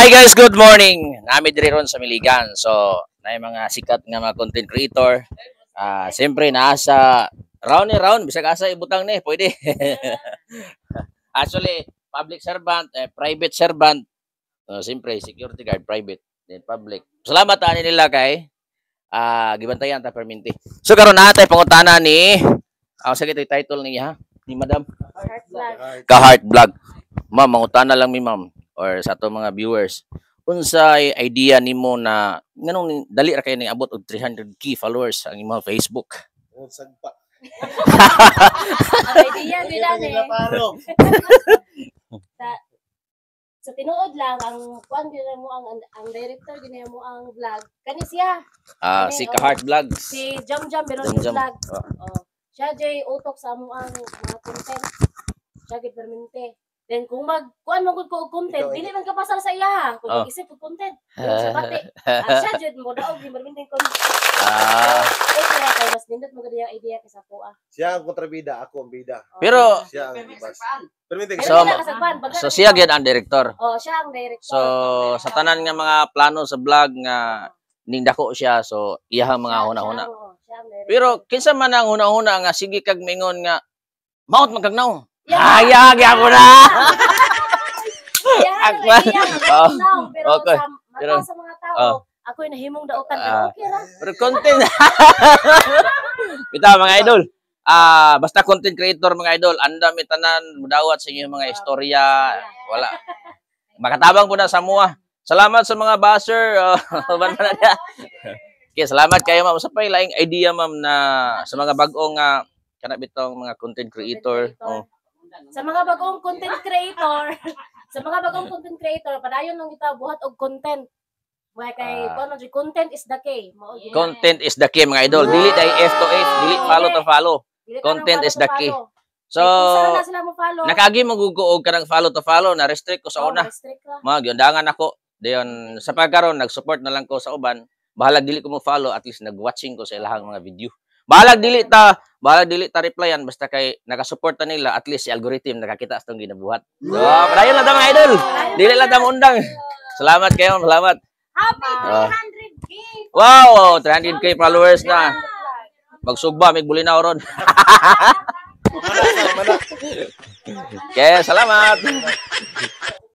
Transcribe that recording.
Hi guys, good morning. Nami diri ron sa Miligan. So, na mga sikat nga mga content creator. Siyempre nasa round ni round bisag asa ibutang ni, pwede. Actually, public servant, private servant. Siyempre security guard private, then public. Salamat ani nila kay gibantayan ta perminti. So karon natay pangutana ni sa gitoy title niya ni Madam Ka-Heart Vlog. Ma'am, mangutana lang mi ma'am or sa ato mga viewers. Unsay idea nimo na nganong dali ra kay ning abot og 300k followers ang imong Facebook? Sagpa. Ang idea nila sa tinuod lang ang kuan gina mo ang director gina mo ang vlog kani siya. Si Ka-Heart Vlogs. Si Jam meron yung vlog. Siya jay utok sa mo ang mga content. Siya gid permente. Then kung kuan mo gud ko og content, dili man ka pasar sa iya. Kung mag-isip og content, sa bati. Siya jud mo daog di permente content. Kaya kay mas nindot mo gud yung idea kay sa pua. Siya ang kontrabida, ako ang bida. Pero Siya ang bas. Permitting so siya gyud ang director. Siya ang director. So sa tanan nga mga plano sa vlog nga ning dako siya, so iyang mga una-una. Pero kinsa man ang una-una nga sige kag mingon nga maot magkagnaw. Hayag ako na. Pero sa mga tao, ako yung nahimong dautan. Okay ra. Pero content. Kita mga idol. Basta content creator mga idol, anda mi tanan mudawat sa inyong mga istorya. Wala. Makatabang po na sa mua. Salamat sa mga buzzer. Okay, salamat kayo ma'am. Sa pay laing idea ma'am na sa mga bag-ong kana bitong mga content creator. Sa mga bagong content creator, padayon nang kita buhat og content. Way kay content is the key. Content is the key mga idol. Dili tay F to F, dili follow to follow. Content is the key. So, nakagi maguguog ka ng follow to follow, na restrict ko sa una. Mga gyundangan ako. Dayon sa pagkaron nag-support na lang ko sa uban. Bahalag dili ko mo follow, at least nag-watching ko sa ilahang mga video. Bahalag dili ta replyan basta kay nakasuporta nila, at least si algorithm nakakita sa tong ginabuhat. So, padayon lang ta mga idol. Dili lang ta mo undang. Salamat kayo, salamat. Happy 300k. Wow, 300k followers na. Magsugba mig bulinaw ron. Okay, salamat.